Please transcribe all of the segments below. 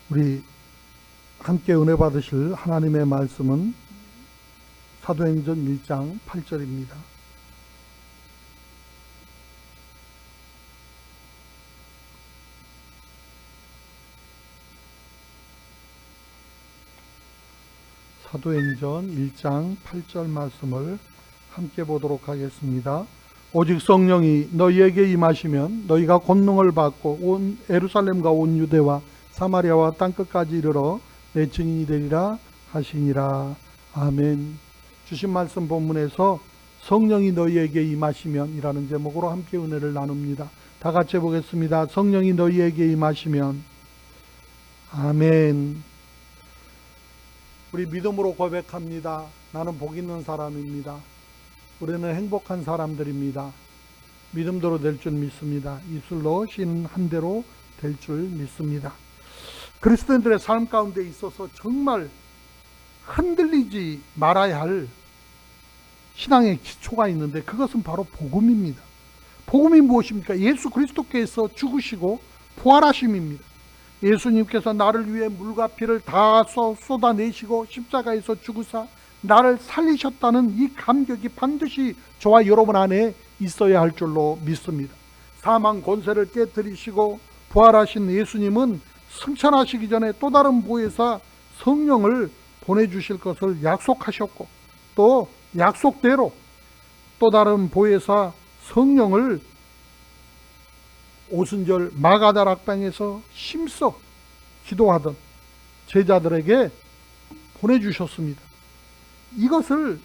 우리 함께 은혜 받으실 하나님의 말씀은 사도행전 1장 8절입니다. 사도행전 1장 8절 말씀을 함께 보도록 하겠습니다. 오직 성령이 너희에게 임하시면 너희가 권능을 받고 온 예루살렘과 온 유대와 사마리아와 땅끝까지 이르러 내 증인이 되리라 하시니라. 아멘. 주신 말씀 본문에서 성령이 너희에게 임하시면 이라는 제목으로 함께 은혜를 나눕니다. 다 같이 보겠습니다. 성령이 너희에게 임하시면. 아멘. 우리 믿음으로 고백합니다. 나는 복 있는 사람입니다. 우리는 행복한 사람들입니다. 믿음대로 될 줄 믿습니다. 입술로 쉬는 한 대로 될 줄 믿습니다. 그리스도인들의 삶 가운데 있어서 정말 흔들리지 말아야 할 신앙의 기초가 있는데 그것은 바로 복음입니다. 복음이 무엇입니까? 예수 그리스도께서 죽으시고 부활하심입니다. 예수님께서 나를 위해 물과 피를 다 쏟아내시고 십자가에서 죽으사 나를 살리셨다는 이 감격이 반드시 저와 여러분 안에 있어야 할 줄로 믿습니다. 사망 권세를 깨뜨리시고 부활하신 예수님은 승천하시기 전에 또 다른 보혜사 성령을 보내주실 것을 약속하셨고, 또 약속대로 또 다른 보혜사 성령을 오순절 마가다락방에서 힘써 기도하던 제자들에게 보내주셨습니다. 이것을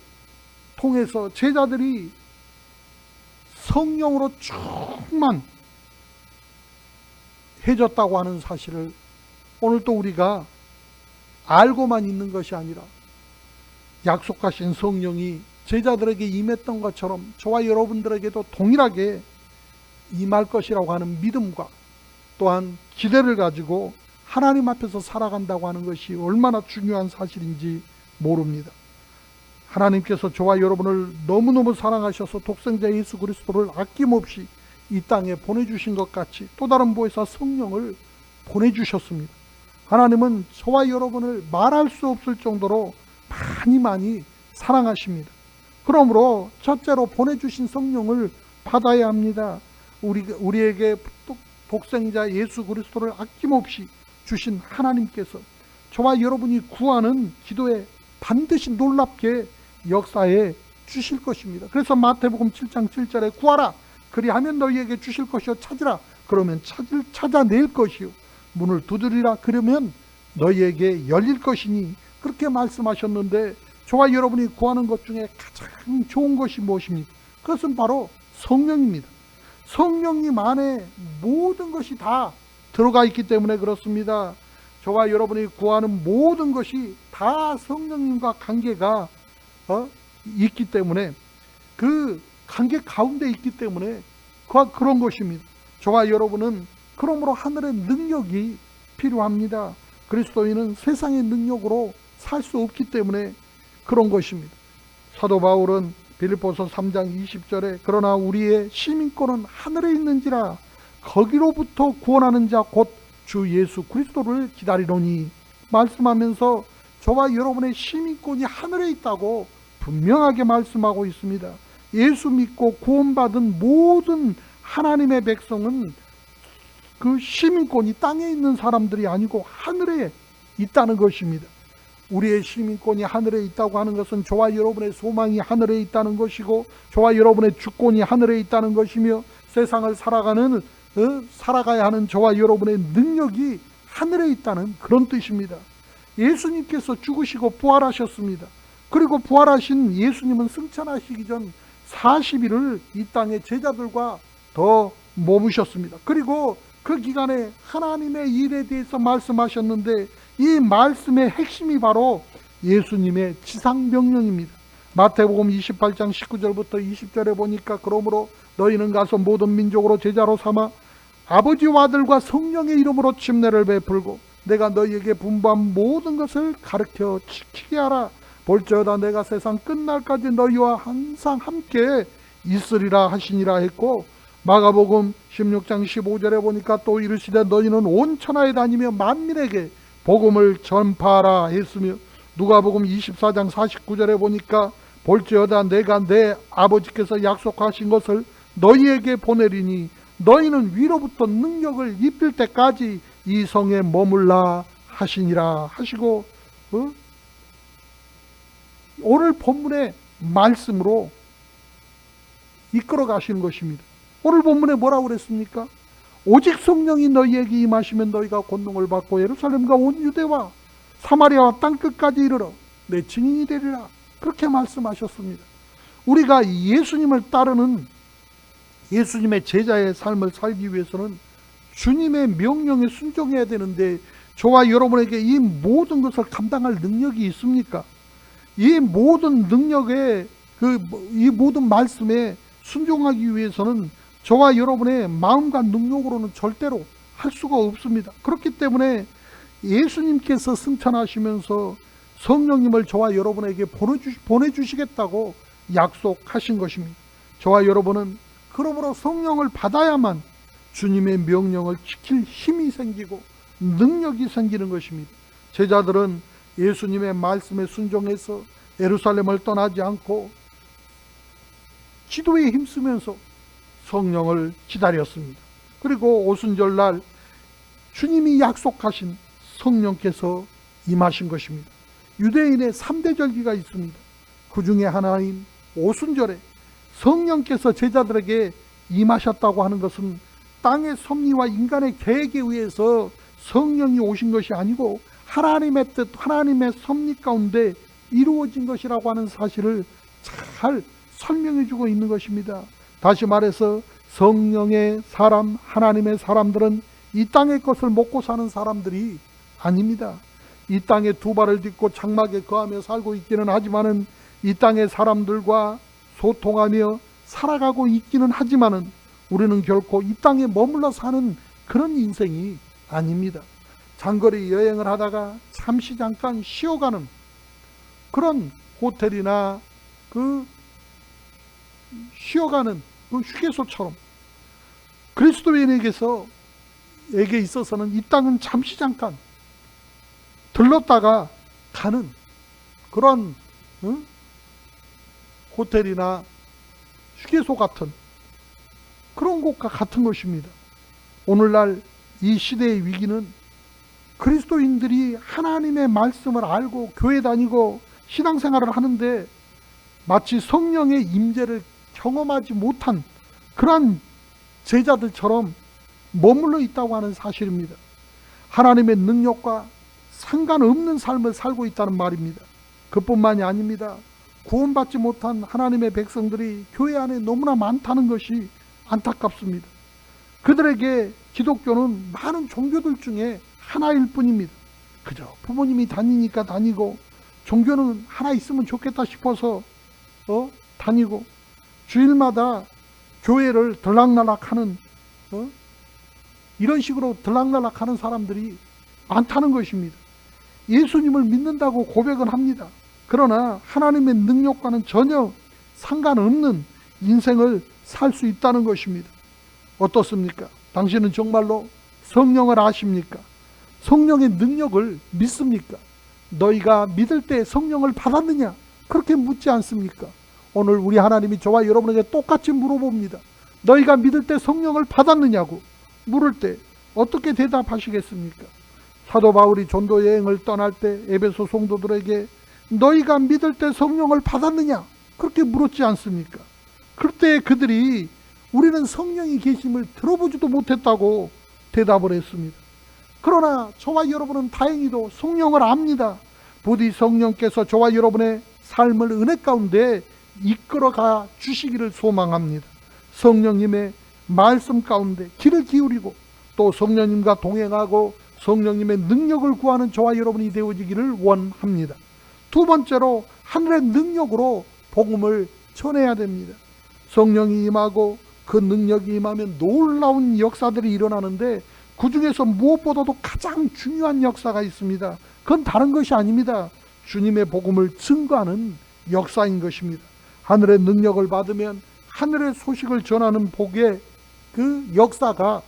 통해서 제자들이 성령으로 충만해졌다고 하는 사실을 오늘 또 우리가 알고만 있는 것이 아니라 약속하신 성령이 제자들에게 임했던 것처럼 저와 여러분들에게도 동일하게 임할 것이라고 하는 믿음과 또한 기대를 가지고 하나님 앞에서 살아간다고 하는 것이 얼마나 중요한 사실인지 모릅니다. 하나님께서 저와 여러분을 너무너무 사랑하셔서 독생자 예수 그리스도를 아낌없이 이 땅에 보내주신 것 같이 또 다른 보혜사 성령을 보내주셨습니다. 하나님은 저와 여러분을 말할 수 없을 정도로 많이 사랑하십니다. 그러므로 첫째로 보내주신 성령을 받아야 합니다. 우리에게 독생자 예수 그리스도를 아낌없이 주신 하나님께서 저와 여러분이 구하는 기도에 반드시 놀랍게 역사해 주실 것입니다. 그래서 마태복음 7장 7절에 구하라 그리하면 너희에게 주실 것이요 찾으라 그러면 찾아낼 것이요 문을 두드리라 그러면 너희에게 열릴 것이니 그렇게 말씀하셨는데 저와 여러분이 구하는 것 중에 가장 좋은 것이 무엇입니까? 그것은 바로 성령입니다. 성령님 안에 모든 것이 다 들어가 있기 때문에 그렇습니다. 저와 여러분이 구하는 모든 것이 다 성령님과 관계가 있기 때문에 그 관계 가운데 있기 때문에 그런 것입니다. 저와 여러분은 그러므로 하늘의 능력이 필요합니다. 그리스도인은 세상의 능력으로 살 수 없기 때문에 그런 것입니다. 사도 바울은 빌립보서 3장 20절에 그러나 우리의 시민권은 하늘에 있는지라 거기로부터 구원하는 자 곧 주 예수 그리스도를 기다리노니 말씀하면서 저와 여러분의 시민권이 하늘에 있다고 분명하게 말씀하고 있습니다. 예수 믿고 구원받은 모든 하나님의 백성은 그 시민권이 땅에 있는 사람들이 아니고 하늘에 있다는 것입니다. 우리의 시민권이 하늘에 있다고 하는 것은 저와 여러분의 소망이 하늘에 있다는 것이고 저와 여러분의 주권이 하늘에 있다는 것이며 세상을 살아가야 하는 저와 여러분의 능력이 하늘에 있다는 그런 뜻입니다. 예수님께서 죽으시고 부활하셨습니다. 그리고 부활하신 예수님은 승천하시기 전 40일을 이 땅에 제자들과 더 머무셨습니다. 그리고 그 기간에 하나님의 일에 대해서 말씀하셨는데 이 말씀의 핵심이 바로 예수님의 지상명령입니다. 마태복음 28장 19절부터 20절에 보니까 그러므로 너희는 가서 모든 민족으로 제자로 삼아 아버지와 아들과 성령의 이름으로 침례를 베풀고 내가 너희에게 분부한 모든 것을 가르쳐 지키게 하라. 볼지어다 내가 세상 끝날까지 너희와 항상 함께 있으리라 하시니라 했고 마가복음 16장 15절에 보니까 또 이르시되 너희는 온 천하에 다니며 만민에게 복음을 전파하라 했으며, 누가복음 24장 49절에 보니까 볼지어다 내가 내 아버지께서 약속하신 것을 너희에게 보내리니 너희는 위로부터 능력을 입힐 때까지 이 성에 머물라 하시니라 하시고, 오늘 본문의 말씀으로 이끌어 가시는 것입니다. 오늘 본문에 뭐라고 그랬습니까? 오직 성령이 너희에게 임하시면 너희가 권능을 받고 예루살렘과 온 유대와 사마리아와 땅끝까지 이르러 내 증인이 되리라. 그렇게 말씀하셨습니다. 우리가 예수님을 따르는 예수님의 제자의 삶을 살기 위해서는 주님의 명령에 순종해야 되는데, 저와 여러분에게 이 모든 것을 감당할 능력이 있습니까? 이 모든 능력에, 이 모든 말씀에 순종하기 위해서는 저와 여러분의 마음과 능력으로는 절대로 할 수가 없습니다. 그렇기 때문에 예수님께서 승천하시면서 성령님을 저와 여러분에게 보내주시겠다고 약속하신 것입니다. 저와 여러분은 그러므로 성령을 받아야만 주님의 명령을 지킬 힘이 생기고 능력이 생기는 것입니다. 제자들은 예수님의 말씀에 순종해서 예루살렘을 떠나지 않고 기도에 힘쓰면서 성령을 기다렸습니다. 그리고 오순절날 주님이 약속하신 성령께서 임하신 것입니다. 유대인의 3대 절기가 있습니다. 그 중에 하나인 오순절에 성령께서 제자들에게 임하셨다고 하는 것은 땅의 섭리와 인간의 계획에 의해서 성령이 오신 것이 아니고 하나님의 뜻, 하나님의 섭리 가운데 이루어진 것이라고 하는 사실을 잘 설명해 주고 있는 것입니다. 다시 말해서 성령의 사람, 하나님의 사람들은 이 땅의 것을 먹고 사는 사람들이 아닙니다. 이 땅에 두 발을 딛고 장막에 거하며 살고 있기는 하지만은 이 땅의 사람들과 소통하며 살아가고 있기는 하지만은 우리는 결코 이 땅에 머물러 사는 그런 인생이 아닙니다. 장거리 여행을 하다가 잠시 잠깐 쉬어가는 그런 호텔이나 쉬어가는 그 휴게소처럼 그리스도인에게 있어서는 이 땅은 잠시 잠깐 들렀다가 가는 그런 호텔이나 휴게소 같은 그런 곳과 같은 것입니다. 오늘날 이 시대의 위기는 그리스도인들이 하나님의 말씀을 알고 교회 다니고 신앙생활을 하는데 마치 성령의 임재를 경험하지 못한 그러한 제자들처럼 머물러 있다고 하는 사실입니다. 하나님의 능력과 상관없는 삶을 살고 있다는 말입니다. 그뿐만이 아닙니다. 구원받지 못한 하나님의 백성들이 교회 안에 너무나 많다는 것이 안타깝습니다. 그들에게 기독교는 많은 종교들 중에 하나일 뿐입니다. 그저 부모님이 다니니까 다니고 종교는 하나 있으면 좋겠다 싶어서 다니고 주일마다 교회를 들락날락하는 이런 식으로 들락날락하는 사람들이 많다는 것입니다. 예수님을 믿는다고 고백은 합니다. 그러나 하나님의 능력과는 전혀 상관없는 인생을 살 수 있다는 것입니다. 어떻습니까? 당신은 정말로 성령을 아십니까? 성령의 능력을 믿습니까? 너희가 믿을 때 성령을 받았느냐? 그렇게 묻지 않습니까? 오늘 우리 하나님이 저와 여러분에게 똑같이 물어봅니다. 너희가 믿을 때 성령을 받았느냐고 물을 때 어떻게 대답하시겠습니까? 사도 바울이 전도 여행을 떠날 때 에베소 성도들에게 너희가 믿을 때 성령을 받았느냐? 그렇게 물었지 않습니까? 그때 그들이 우리는 성령이 계심을 들어보지도 못했다고 대답을 했습니다. 그러나 저와 여러분은 다행히도 성령을 압니다. 부디 성령께서 저와 여러분의 삶을 은혜 가운데 이끌어가 주시기를 소망합니다. 성령님의 말씀 가운데 귀를 기울이고 또 성령님과 동행하고 성령님의 능력을 구하는 저와 여러분이 되어지기를 원합니다. 두 번째로 하늘의 능력으로 복음을 전해야 됩니다. 성령이 임하고 그 능력이 임하면 놀라운 역사들이 일어나는데 그 중에서 무엇보다도 가장 중요한 역사가 있습니다. 그건 다른 것이 아닙니다. 주님의 복음을 증거하는 역사인 것입니다. 하늘의 능력을 받으면 하늘의 소식을 전하는 복의 그 역사가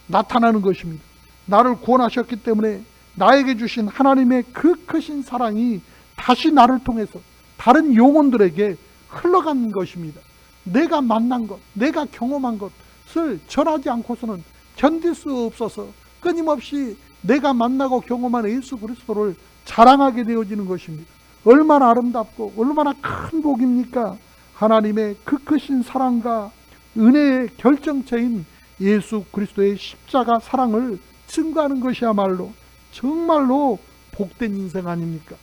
나타나는 것입니다. 나를 구원하셨기 때문에 나에게 주신 하나님의 그 크신 사랑이 다시 나를 통해서 다른 영혼들에게 흘러가는 것입니다. 내가 만난 것, 내가 경험한 것을 전하지 않고서는 견딜 수 없어서 끊임없이 내가 만나고 경험한 예수 그리스도를 자랑하게 되어지는 것입니다. 얼마나 아름답고 얼마나 큰 복입니까? 하나님의 그 크신 사랑과 은혜의 결정체인 예수 그리스도의 십자가 사랑을 증거하는 것이야말로 정말로 복된 인생 아닙니까?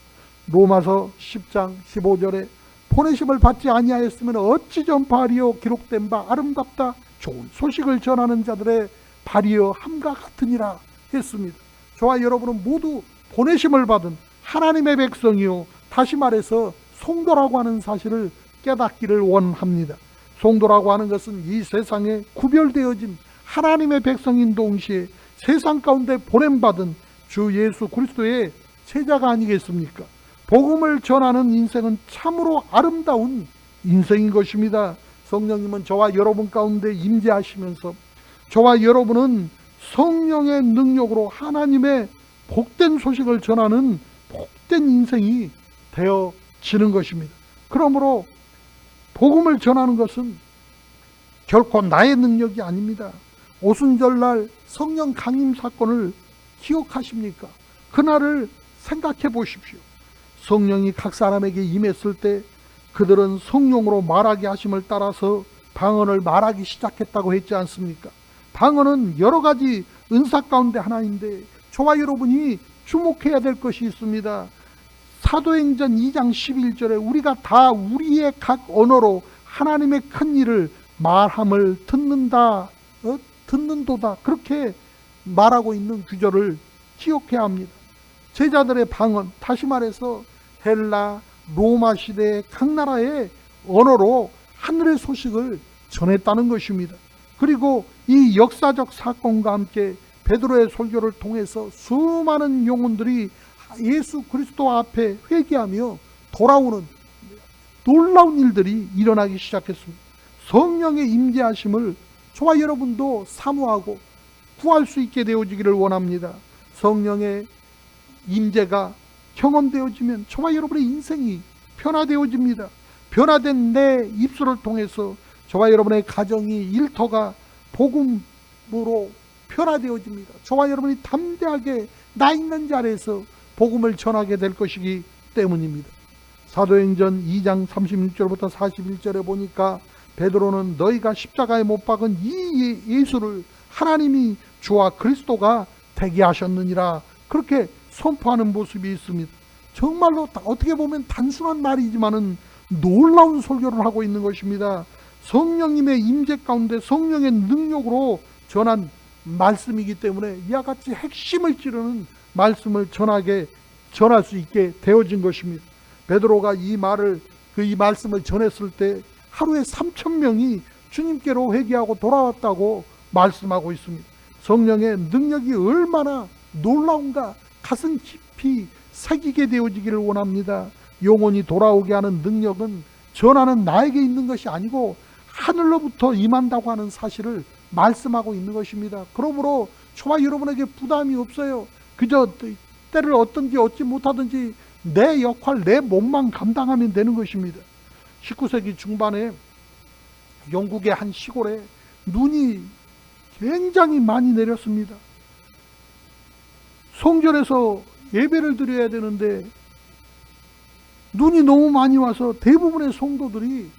로마서 10장 15절에 보내심을 받지 아니하였으면 어찌 전파하리요 기록된 바 아름답다 좋은 소식을 전하는 자들의 발이여 함과 같으니라 했습니다. 저와 여러분은 모두 보내심을 받은 하나님의 백성이요, 다시 말해서 성도라고 하는 사실을 깨닫기를 원합니다. 성도라고 하는 것은 이 세상에 구별되어진 하나님의 백성인 동시에 세상 가운데 보냄받은 주 예수 그리스도의 제자가 아니겠습니까? 복음을 전하는 인생은 참으로 아름다운 인생인 것입니다. 성령님은 저와 여러분 가운데 임재하시면서 저와 여러분은 성령의 능력으로 하나님의 복된 소식을 전하는 복된 인생이 되어지는 것입니다. 그러므로 복음을 전하는 것은 결코 나의 능력이 아닙니다. 오순절날 성령 강림 사건을 기억하십니까? 그날을 생각해 보십시오. 성령이 각 사람에게 임했을 때 그들은 성령으로 말하게 하심을 따라서 방언을 말하기 시작했다고 했지 않습니까? 방언은 여러 가지 은사 가운데 하나인데 저와 여러분이 주목해야 될 것이 있습니다. 사도행전 2장 11절에 우리가 다 우리의 각 언어로 하나님의 큰 일을 말함을 듣는도다 그렇게 말하고 있는 구절을 기억해야 합니다. 제자들의 방언, 다시 말해서 헬라, 로마 시대의 각 나라의 언어로 하늘의 소식을 전했다는 것입니다. 그리고 이 역사적 사건과 함께 베드로의 설교를 통해서 수많은 영혼들이 예수 그리스도 앞에 회개하며 돌아오는 놀라운 일들이 일어나기 시작했습니다. 성령의 임재하심을 저와 여러분도 사모하고 구할 수 있게 되어지기를 원합니다. 성령의 임재가 경험되어지면 저와 여러분의 인생이 변화되어집니다. 변화된 내 입술을 통해서 저와 여러분의 가정이, 일터가 복음으로 변화되어집니다. 저와 여러분이 담대하게 나 있는 자리에서 복음을 전하게 될 것이기 때문입니다. 사도행전 2장 36절부터 41절에 보니까 베드로는 너희가 십자가에 못 박은 이 예수를 하나님이 주와 그리스도가 되게 하셨느니라 그렇게 선포하는 모습이 있습니다. 정말로 어떻게 보면 단순한 말이지만은 놀라운 설교를 하고 있는 것입니다. 성령님의 임재 가운데 성령의 능력으로 전한 말씀이기 때문에 이와 같이 핵심을 찌르는 말씀을 전할 수 있게 되어진 것입니다. 베드로가 이 말씀을 전했을 때 하루에 3,000명이 주님께로 회개하고 돌아왔다고 말씀하고 있습니다. 성령의 능력이 얼마나 놀라운가 가슴 깊이 새기게 되어지기를 원합니다. 영혼이 돌아오게 하는 능력은 전하는 나에게 있는 것이 아니고 하늘로부터 임한다고 하는 사실을 말씀하고 있는 것입니다. 그러므로 저와 여러분에게 부담이 없어요. 그저 때를 어떤지 얻지 못하든지 내 역할, 내 몸만 감당하면 되는 것입니다. 19세기 중반에 영국의 한 시골에 눈이 굉장히 많이 내렸습니다. 성전에서 예배를 드려야 되는데 눈이 너무 많이 와서 대부분의 성도들이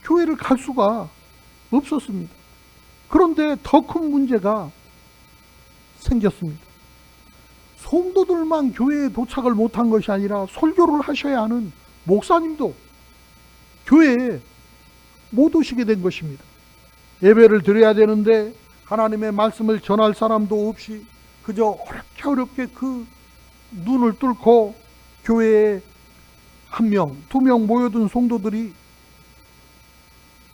교회를 갈 수가 없었습니다. 그런데 더 큰 문제가 생겼습니다. 성도들만 교회에 도착을 못한 것이 아니라 설교를 하셔야 하는 목사님도 교회에 못 오시게 된 것입니다. 예배를 드려야 되는데 하나님의 말씀을 전할 사람도 없이 그저 어렵게 그 눈을 뚫고 교회에 1명, 2명 모여든 성도들이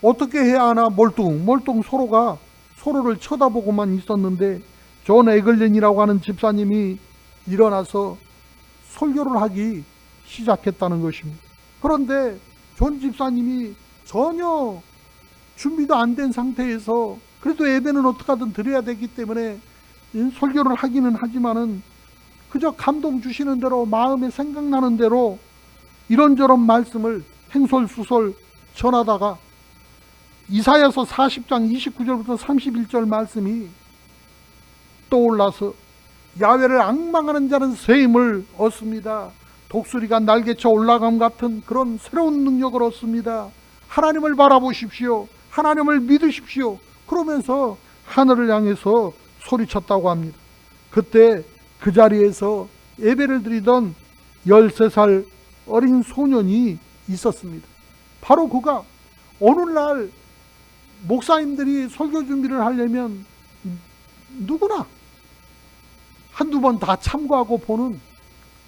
어떻게 해야 하나 멀뚱 서로가 서로를 쳐다보고만 있었는데 존 에글린이라고 하는 집사님이 일어나서 설교를 하기 시작했다는 것입니다. 그런데 존 집사님이 전혀 준비도 안 된 상태에서 그래도 예배는 어떻게든 드려야 되기 때문에 설교를 하기는 하지만은 그저 감동 주시는 대로 마음에 생각나는 대로 이런저런 말씀을 행설수설 전하다가 이사야서 40장 29절부터 31절 말씀이 떠올라서 야훼를 앙망하는 자는 새 힘을 얻습니다. 독수리가 날개쳐 올라감 같은 그런 새로운 능력을 얻습니다. 하나님을 바라보십시오. 하나님을 믿으십시오. 그러면서 하늘을 향해서 소리쳤다고 합니다. 그때 그 자리에서 예배를 드리던 13살 어린 소년이 있었습니다. 바로 그가 오늘날 목사님들이 설교 준비를 하려면 누구나 한두 번 다 참고하고 보는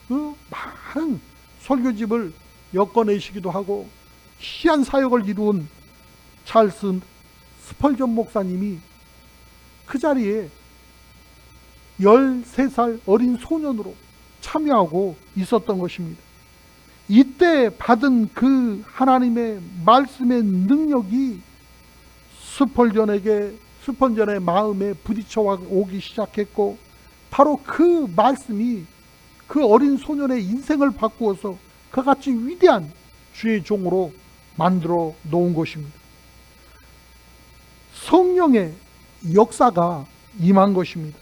그 많은 설교집을 엮어내시기도 하고 희한 사역을 이루은 찰스 스펄전 목사님이 그 자리에 13살 어린 소년으로 참여하고 있었던 것입니다. 이때 받은 그 하나님의 말씀의 능력이 스펄전의 마음에 부딪혀 오기 시작했고, 바로 그 말씀이 그 어린 소년의 인생을 바꾸어서 그같이 위대한 주의 종으로 만들어 놓은 것입니다. 성령의 역사가 임한 것입니다.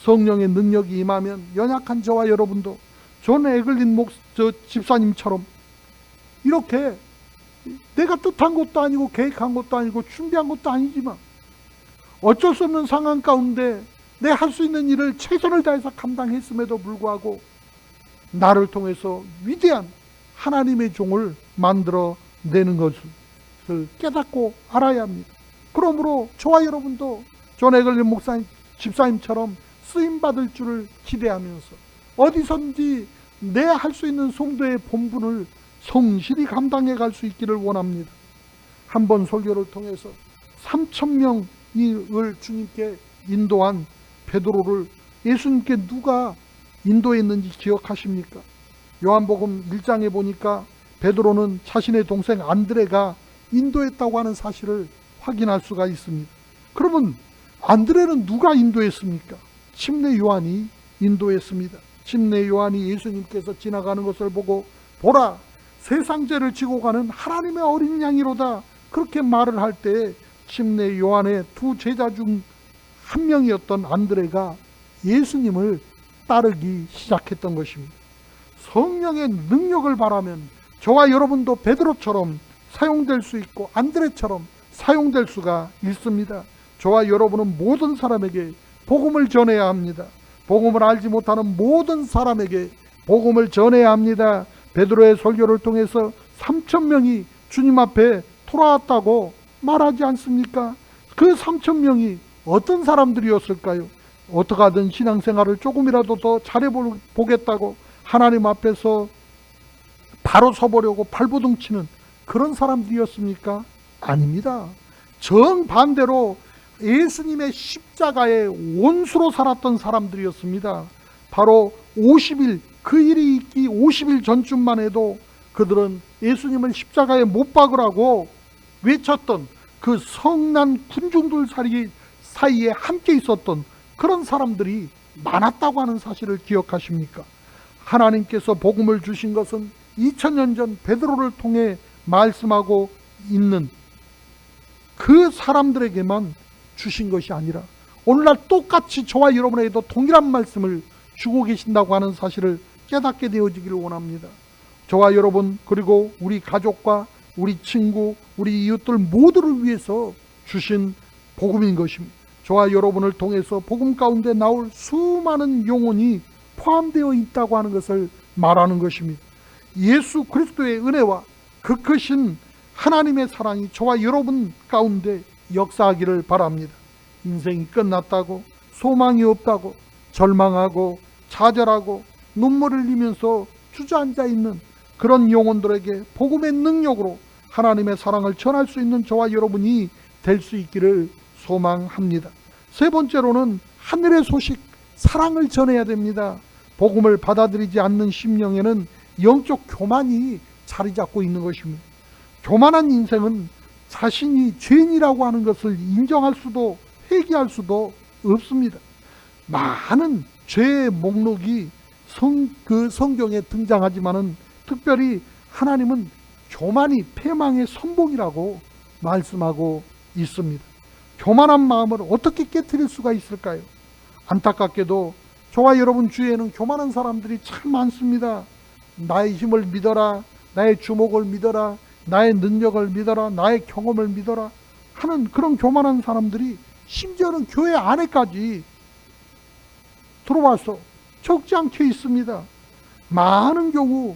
성령의 능력이 임하면 연약한 저와 여러분도 존 에글린 집사님처럼 이렇게 내가 뜻한 것도 아니고 계획한 것도 아니고 준비한 것도 아니지만 어쩔 수 없는 상황 가운데 내 할 수 있는 일을 최선을 다해서 감당했음에도 불구하고 나를 통해서 위대한 하나님의 종을 만들어 내는 것을 깨닫고 알아야 합니다. 그러므로 저와 여러분도 존 에글린 집사님처럼 쓰임받을 줄을 기대하면서 어디선지 내 할 수 있는 성도의 본분을 성실히 감당해 갈 수 있기를 원합니다. 한 번 설교를 통해서 3,000명을 주님께 인도한 베드로를 예수님께 누가 인도했는지 기억하십니까? 요한복음 1장에 보니까 베드로는 자신의 동생 안드레가 인도했다고 하는 사실을 확인할 수가 있습니다. 그러면 안드레는 누가 인도했습니까? 침례 요한이 인도했습니다. 침례 요한이 예수님께서 지나가는 것을 보고 보라, 세상 죄를 지고 가는 하나님의 어린 양이로다, 그렇게 말을 할 때 침례 요한의 두 제자 중 한 명이었던 안드레가 예수님을 따르기 시작했던 것입니다. 성령의 능력을 바라면 저와 여러분도 베드로처럼 사용될 수 있고 안드레처럼 사용될 수가 있습니다. 저와 여러분은 모든 사람에게 복음을 전해야 합니다. 복음을 알지 못하는 모든 사람에게 복음을 전해야 합니다. 베드로의 설교를 통해서 3,000명이 주님 앞에 돌아왔다고 말하지 않습니까? 그 3,000명이 어떤 사람들이었을까요? 어떻게 하든 신앙생활을 조금이라도 더 잘해보겠다고 하나님 앞에서 바로 서보려고 발버둥 치는 그런 사람들이었습니까? 아닙니다. 정반대로 예수님의 십자가의 원수로 살았던 사람들이었습니다. 바로 50일, 그 일이 있기 50일 전쯤만 해도 그들은 예수님을 십자가에 못 박으라고 외쳤던 그 성난 군중들 사이에 함께 있었던 그런 사람들이 많았다고 하는 사실을 기억하십니까? 하나님께서 복음을 주신 것은 2000년 전 베드로를 통해 말씀하고 있는 그 사람들에게만 주신 것이 아니라 오늘날 똑같이 저와 여러분에게도 동일한 말씀을 주고 계신다고 하는 사실을 깨닫게 되어지기를 원합니다. 저와 여러분, 그리고 우리 가족과 우리 친구, 우리 이웃들 모두를 위해서 주신 복음인 것입니다. 저와 여러분을 통해서 복음 가운데 나올 수많은 영혼이 포함되어 있다고 하는 것을 말하는 것입니다. 예수 그리스도의 은혜와 그 크신 하나님의 사랑이 저와 여러분 가운데 역사하기를 바랍니다. 인생이 끝났다고, 소망이 없다고, 절망하고 좌절하고 눈물을 흘리면서 주저앉아 있는 그런 영혼들에게 복음의 능력으로 하나님의 사랑을 전할 수 있는 저와 여러분이 될 수 있기를 소망합니다. 세 번째로는 하늘의 소식, 사랑을 전해야 됩니다. 복음을 받아들이지 않는 심령에는 영적 교만이 자리 잡고 있는 것입니다. 교만한 인생은 자신이 죄인이라고 하는 것을 인정할 수도 회개할 수도 없습니다. 많은 죄의 목록이 성경에 등장하지만은 특별히 하나님은 교만이 패망의 선봉이라고 말씀하고 있습니다. 교만한 마음을 어떻게 깨트릴 수가 있을까요? 안타깝게도 저와 여러분 주위에는 교만한 사람들이 참 많습니다. 나의 힘을 믿어라, 나의 주목을 믿어라, 나의 능력을 믿어라, 나의 경험을 믿어라 하는 그런 교만한 사람들이 심지어는 교회 안에까지 들어와서 적지 않게 있습니다. 많은 경우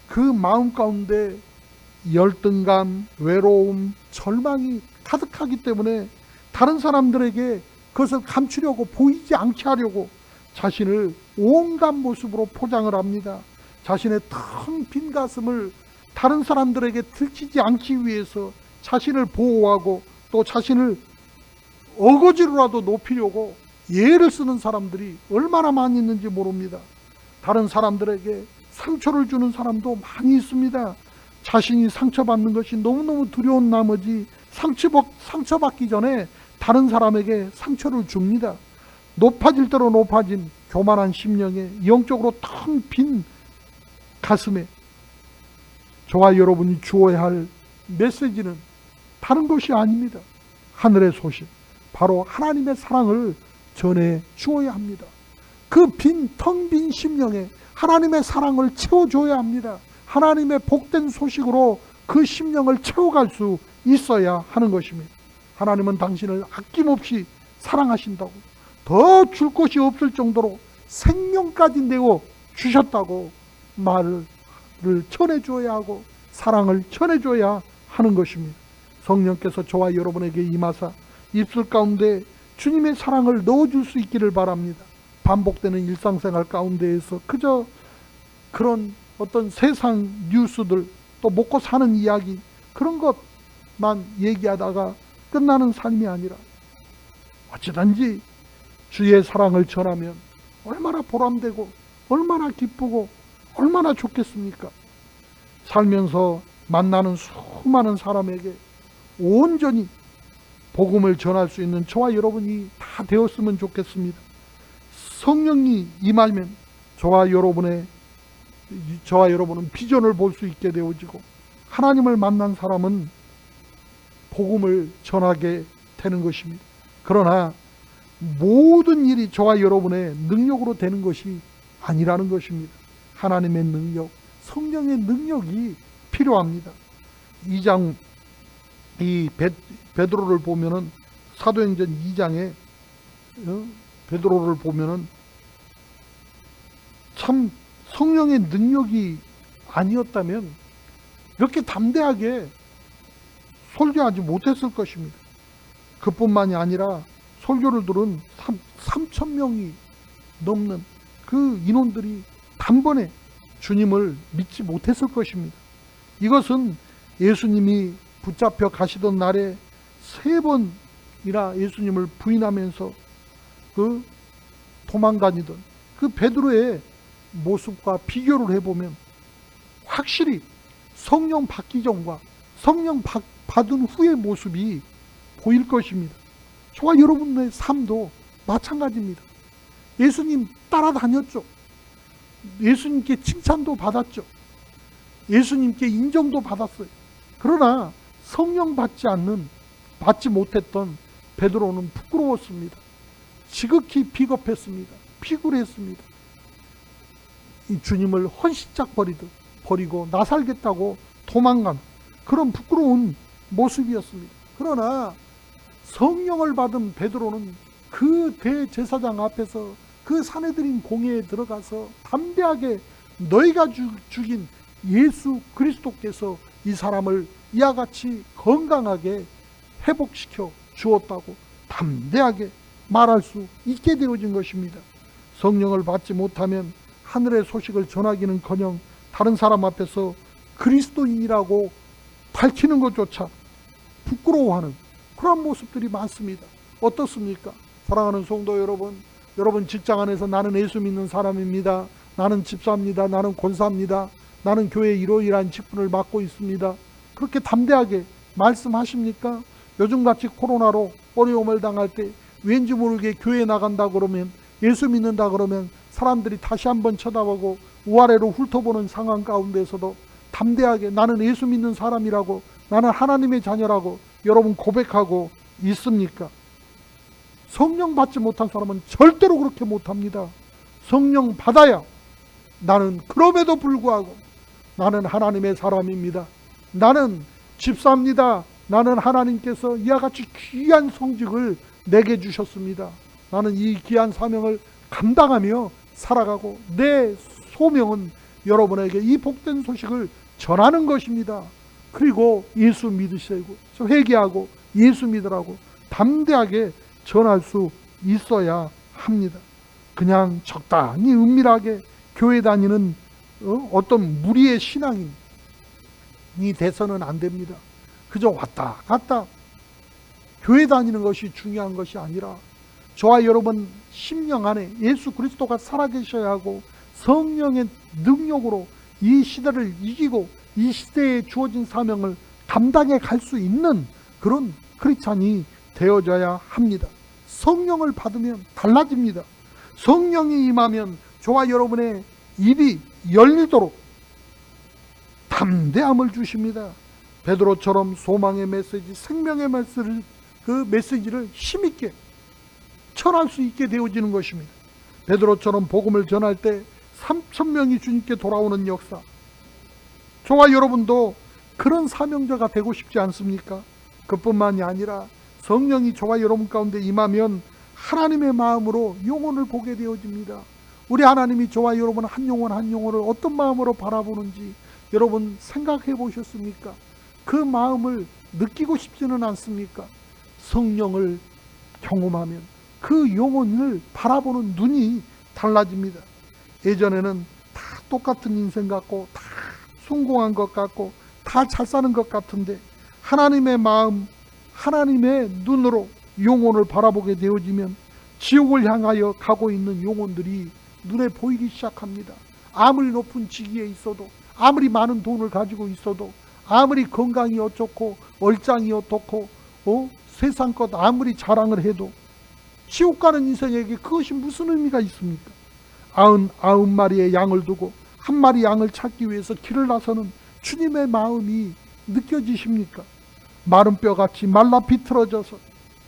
그 마음 가운데 열등감, 외로움, 절망이 가득하기 때문에 다른 사람들에게 그것을 감추려고, 보이지 않게 하려고 자신을 온갖 모습으로 포장을 합니다. 자신의 텅 빈 가슴을 다른 사람들에게 들키지 않기 위해서 자신을 보호하고 또 자신을 어거지로라도 높이려고 예를 쓰는 사람들이 얼마나 많이 있는지 모릅니다. 다른 사람들에게 상처를 주는 사람도 많이 있습니다. 자신이 상처받는 것이 너무너무 두려운 나머지 상처받기 전에 다른 사람에게 상처를 줍니다. 높아질 대로 높아진 교만한 심령에, 영적으로 텅 빈 가슴에 저와 여러분이 주어야 할 메시지는 다른 것이 아닙니다. 하늘의 소식, 바로 하나님의 사랑을 전해 주어야 합니다. 그 텅 빈 심령에 하나님의 사랑을 채워줘야 합니다. 하나님의 복된 소식으로 그 심령을 채워갈 수 있어야 하는 것입니다. 하나님은 당신을 아낌없이 사랑하신다고, 더 줄 것이 없을 정도로 생명까지 내어 주셨다고 말을 전해줘야 하고 사랑을 전해줘야 하는 것입니다. 성령께서 저와 여러분에게 임하사 입술 가운데 주님의 사랑을 넣어줄 수 있기를 바랍니다. 반복되는 일상생활 가운데에서 그저 그런 어떤 세상 뉴스들, 또 먹고 사는 이야기, 그런 것만 얘기하다가 끝나는 삶이 아니라 어찌든지 주의 사랑을 전하면 얼마나 보람되고 얼마나 기쁘고 얼마나 좋겠습니까? 살면서 만나는 수많은 사람에게 온전히 복음을 전할 수 있는 저와 여러분이 다 되었으면 좋겠습니다. 성령이 임하면 저와 여러분은 비전을 볼 수 있게 되어지고, 하나님을 만난 사람은 복음을 전하게 되는 것입니다. 그러나 모든 일이 저와 여러분의 능력으로 되는 것이 아니라는 것입니다. 하나님의 능력, 성령의 능력이 필요합니다. 2장 이 베드로를 보면은, 사도행전 2장에 베드로를 보면은 참 성령의 능력이 아니었다면 이렇게 담대하게 설교하지 못했을 것입니다. 그뿐만이 아니라 설교를 들은 3,000명이 넘는 그 인원들이 단번에 주님을 믿지 못했을 것입니다. 이것은 예수님이 붙잡혀 가시던 날에 3번이나 예수님을 부인하면서 그 도망다니던 그 베드로의 모습과 비교를 해보면 확실히 성령 받기 전과 성령 받은 후의 모습이 보일 것입니다. 저와 여러분의 삶도 마찬가지입니다. 예수님 따라다녔죠. 예수님께 칭찬도 받았죠. 예수님께 인정도 받았어요. 그러나 성령 받지 못했던 베드로는 부끄러웠습니다. 지극히 비겁했습니다. 피굴했습니다. 이 주님을 헌신짝 버리고 나 살겠다고 도망간 그런 부끄러운 모습이었습니다. 그러나 성령을 받은 베드로는 그 대제사장 앞에서 그 사내들인 공회에 들어가서 담대하게 너희가 죽인 예수 그리스도께서 이 사람을 이와 같이 건강하게 회복시켜 주었다고 담대하게 말할 수 있게 되어진 것입니다. 성령을 받지 못하면 하늘의 소식을 전하기는커녕 다른 사람 앞에서 그리스도인이라고 밝히는 것조차 부끄러워하는 그런 모습들이 많습니다. 어떻습니까? 사랑하는 성도 여러분, 여러분 직장 안에서 나는 예수 믿는 사람입니다. 나는 집사입니다. 나는 권사입니다. 나는 교회 이러이러한 직분을 맡고 있습니다. 그렇게 담대하게 말씀하십니까? 요즘같이 코로나로 어려움을 당할 때 왠지 모르게 교회 나간다 그러면, 예수 믿는다 그러면 사람들이 다시 한번 쳐다보고 우아래로 훑어보는 상황 가운데서도 담대하게 나는 예수 믿는 사람이라고, 나는 하나님의 자녀라고 여러분 고백하고 있습니까? 성령 받지 못한 사람은 절대로 그렇게 못합니다. 성령 받아야 나는 그럼에도 불구하고 나는 하나님의 사람입니다. 나는 집사입니다. 나는 하나님께서 이와 같이 귀한 성직을 내게 주셨습니다. 나는 이 귀한 사명을 감당하며 살아가고 내 소명은 여러분에게 이 복된 소식을 전하는 것입니다. 그리고 예수 믿으시고 회개하고 예수 믿으라고 담대하게 전할 수 있어야 합니다. 그냥 적당히 은밀하게 교회 다니는 어떤 무리의 신앙인이 돼서는 안 됩니다. 그저 왔다 갔다 교회 다니는 것이 중요한 것이 아니라 저와 여러분 심령 안에 예수 그리스도가 살아계셔야 하고 성령의 능력으로 이 시대를 이기고 이 시대에 주어진 사명을 감당해 갈 수 있는 그런 크리스찬이 되어져야 합니다. 성령을 받으면 달라집니다. 성령이 임하면 저와 여러분의 입이 열리도록 담대함을 주십니다. 베드로처럼 소망의 메시지, 생명의 메시지를, 그 메시지를 힘있게 전할 수 있게 되어지는 것입니다. 베드로처럼 복음을 전할 때 3,000명이 주님께 돌아오는 역사, 저와 여러분도 그런 사명자가 되고 싶지 않습니까? 그뿐만이 아니라 성령이 저와 여러분 가운데 임하면 하나님의 마음으로 영혼을 보게 되어집니다. 우리 하나님이 저와 여러분 한 영혼 한 영혼을 어떤 마음으로 바라보는지 여러분 생각해 보셨습니까? 그 마음을 느끼고 싶지는 않습니까? 성령을 경험하면 그 영혼을 바라보는 눈이 달라집니다. 예전에는 다 똑같은 인생 같고 다 성공한 것 같고 다 잘 사는 것 같은데 하나님의 마음, 하나님의 눈으로 영혼을 바라보게 되어지면 지옥을 향하여 가고 있는 영혼들이 눈에 보이기 시작합니다. 아무리 높은 직위에 있어도, 아무리 많은 돈을 가지고 있어도, 아무리 건강이 어떻고 얼짱이 어떻고 세상 것 아무리 자랑을 해도 지옥 가는 인생에게 그것이 무슨 의미가 있습니까? 99마리의 양을 두고 한 마리 양을 찾기 위해서 길을 나서는 주님의 마음이 느껴지십니까? 마른 뼈같이 말라 비틀어져서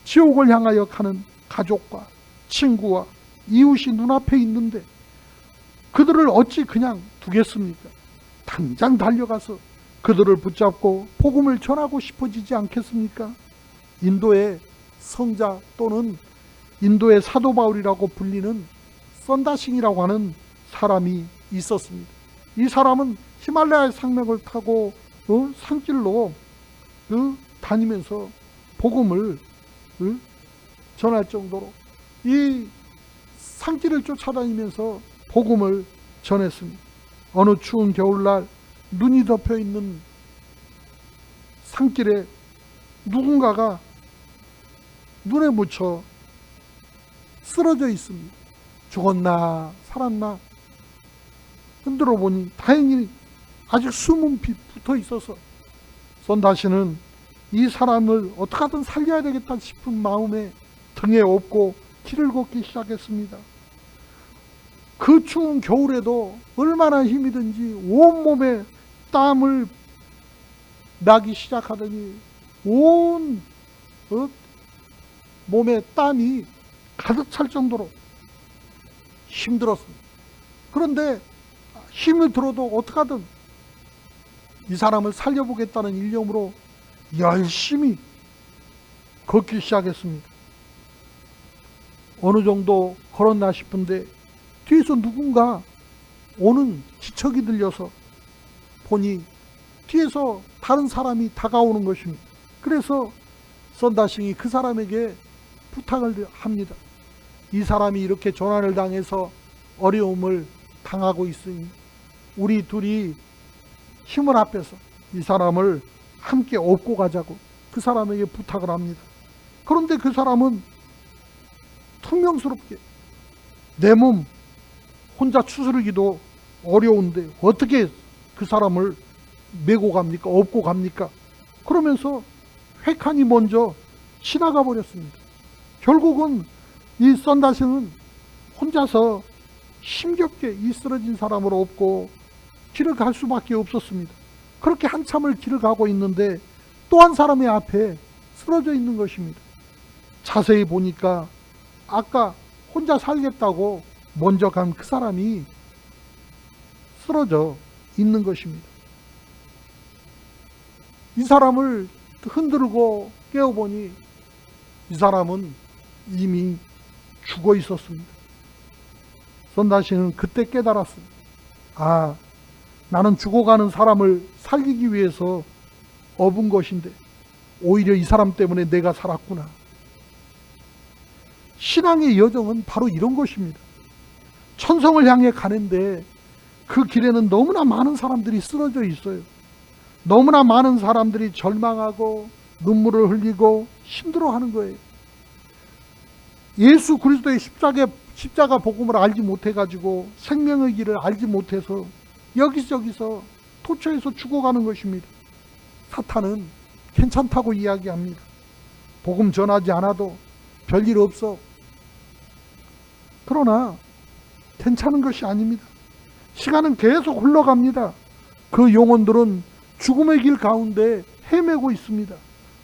지옥을 향하여 가는 가족과 친구와 이웃이 눈앞에 있는데 그들을 어찌 그냥 두겠습니까? 당장 달려가서 그들을 붙잡고 복음을 전하고 싶어지지 않겠습니까? 인도의 성자 또는 인도의 사도 바울이라고 불리는 썬다싱이라고 하는 사람이 있었습니다. 이 사람은 히말라야 산맥을 타고 산길로 다니면서 복음을 전할 정도로 이 산길을 쫓아다니면서 복음을 전했습니다. 어느 추운 겨울날 눈이 덮여 있는 산길에 누군가가 눈에 묻혀 쓰러져 있습니다. 죽었나 살았나 흔들어 보니 다행히 아직 숨은 붙어 있어서 썬다시는 이 사람을 어떻게 하든 살려야 되겠다 싶은 마음에 등에 업고 길을 걷기 시작했습니다. 그 추운 겨울에도 얼마나 힘이 든지 온몸에 땀을 나기 시작하더니 온 몸에 땀이 가득 찰 정도로 힘들었습니다. 그런데 힘이 들어도 어떻게 하든 이 사람을 살려보겠다는 일념으로 열심히 걷기 시작했습니다. 어느 정도 걸었나 싶은데 뒤에서 누군가 오는 기척이 들려서 보니 뒤에서 다른 사람이 다가오는 것입니다. 그래서 썬다싱이 그 사람에게 부탁을 합니다. 이 사람이 이렇게 조난을 당해서 어려움을 당하고 있으니 우리 둘이 힘을 합해서 이 사람을 함께 업고 가자고 그 사람에게 부탁을 합니다. 그런데 그 사람은 퉁명스럽게 내 몸 혼자 추스르기도 어려운데 어떻게 그 사람을 메고 갑니까? 업고 갑니까? 그러면서 획한이 먼저 지나가 버렸습니다. 결국은 이 썬다싱은 혼자서 힘겹게 이 쓰러진 사람을 업고 길을 갈 수밖에 없었습니다. 그렇게 한참을 길을 가고 있는데 또 한 사람의 앞에 쓰러져 있는 것입니다. 자세히 보니까 아까 혼자 살겠다고 먼저 간 그 사람이 쓰러져 있는 것입니다. 이 사람을 흔들고 깨워보니 이 사람은 이미 죽어 있었습니다. 선다시는 그때 깨달았습니다. 아, 나는 죽어가는 사람을 살리기 위해서 업은 것인데 오히려 이 사람 때문에 내가 살았구나. 신앙의 여정은 바로 이런 것입니다. 천성을 향해 가는데 그 길에는 너무나 많은 사람들이 쓰러져 있어요. 너무나 많은 사람들이 절망하고 눈물을 흘리고 힘들어하는 거예요. 예수 그리스도의 십자가 복음을 알지 못해가지고 생명의 길을 알지 못해서 여기저기서 도처에서 죽어가는 것입니다. 사탄은 괜찮다고 이야기합니다. 복음 전하지 않아도 별일 없어. 그러나 괜찮은 것이 아닙니다. 시간은 계속 흘러갑니다. 그 영혼들은 죽음의 길 가운데 헤매고 있습니다.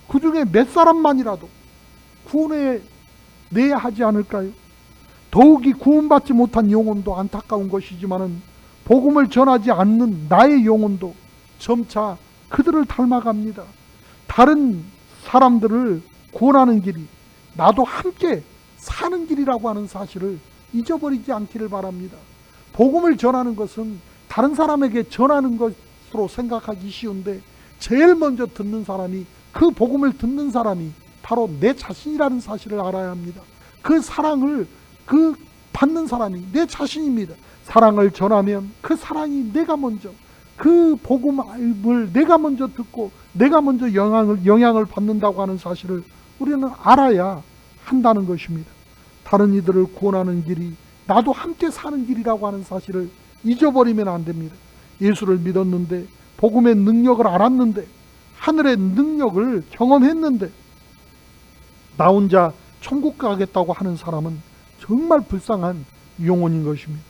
그 중에 몇 사람만이라도 구원해 내야 하지 않을까요? 더욱이 구원받지 못한 영혼도 안타까운 것이지만은 복음을 전하지 않는 나의 영혼도 점차 그들을 닮아갑니다. 다른 사람들을 구원하는 길이 나도 함께 사는 길이라고 하는 사실을 잊어버리지 않기를 바랍니다. 복음을 전하는 것은 다른 사람에게 전하는 것으로 생각하기 쉬운데 제일 먼저 듣는 사람이, 그 복음을 듣는 사람이 바로 내 자신이라는 사실을 알아야 합니다. 그 사랑을 받는 사람이 내 자신입니다. 사랑을 전하면 그 사랑이 내가 먼저, 그 복음을 내가 먼저 듣고 내가 먼저 영향을 받는다고 하는 사실을 우리는 알아야 한다는 것입니다. 다른 이들을 구원하는 길이 나도 함께 사는 길이라고 하는 사실을 잊어버리면 안 됩니다. 예수를 믿었는데, 복음의 능력을 알았는데, 하늘의 능력을 경험했는데 나 혼자 천국 가겠다고 하는 사람은 정말 불쌍한 영혼인 것입니다.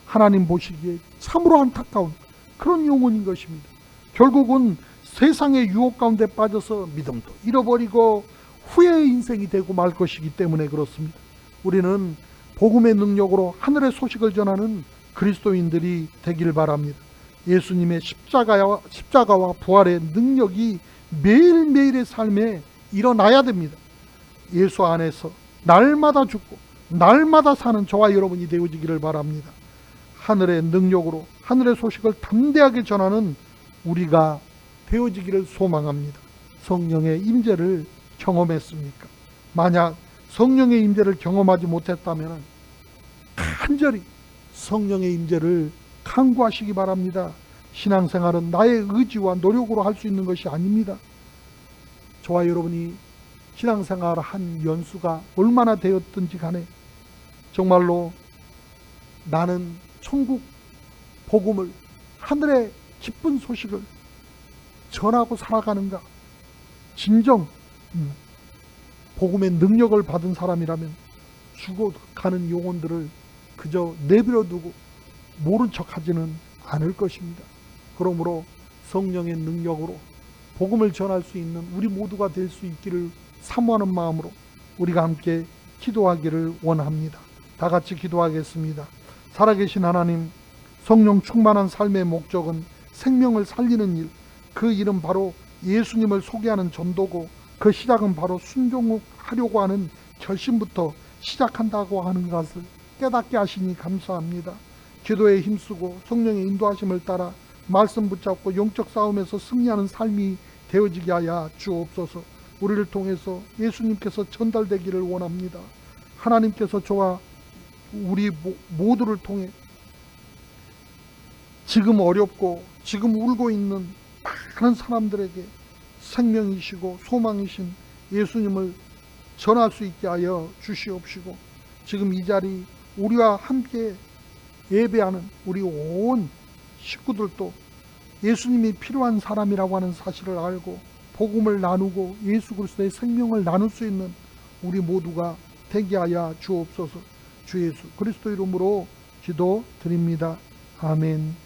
하나님 보시기에 참으로 안타까운 그런 영혼인 것입니다. 결국은 세상의 유혹 가운데 빠져서 믿음도 잃어버리고 후회의 인생이 되고 말 것이기 때문에 그렇습니다. 우리는 복음의 능력으로 하늘의 소식을 전하는 그리스도인들이 되기를 바랍니다. 예수님의 십자가와 부활의 능력이 매일매일의 삶에 일어나야 됩니다. 예수 안에서 날마다 죽고 날마다 사는 저와 여러분이 되어지기를 바랍니다. 하늘의 능력으로 하늘의 소식을 담대하게 전하는 우리가 되어지기를 소망합니다. 성령의 임재를 경험했습니까? 만약 성령의 임재를 경험하지 못했다면 간절히 성령의 임재를 간구하시기 바랍니다. 신앙생활은 나의 의지와 노력으로 할 수 있는 것이 아닙니다. 저와 여러분이 신앙생활을 한 연수가 얼마나 되었든지 간에 정말로 나는 천국 복음을, 하늘의 기쁜 소식을 전하고 살아가는가? 진정 복음의 능력을 받은 사람이라면 죽어가는 영혼들을 그저 내버려 두고 모른 척하지는 않을 것입니다. 그러므로 성령의 능력으로 복음을 전할 수 있는 우리 모두가 될 수 있기를 사모하는 마음으로 우리가 함께 기도하기를 원합니다. 다 같이 기도하겠습니다. 살아계신 하나님, 성령 충만한 삶의 목적은 생명을 살리는 일, 그 일은 바로 예수님을 소개하는 전도고 그 시작은 바로 순종하려고 하는 결심부터 시작한다고 하는 것을 깨닫게 하시니 감사합니다. 기도에 힘쓰고 성령의 인도하심을 따라 말씀 붙잡고 영적 싸움에서 승리하는 삶이 되어지게 하여 주옵소서. 우리를 통해서 예수님께서 전달되기를 원합니다. 하나님께서 저와 우리 모두를 통해 지금 어렵고 지금 울고 있는 많은 사람들에게 생명이시고 소망이신 예수님을 전할 수 있게 하여 주시옵시고, 지금 이 자리 우리와 함께 예배하는 우리 온 식구들도 예수님이 필요한 사람이라고 하는 사실을 알고 복음을 나누고 예수 그리스도의 생명을 나눌 수 있는 우리 모두가 되게 하여 주옵소서. 주 예수 그리스도 이름으로 기도 드립니다. 아멘.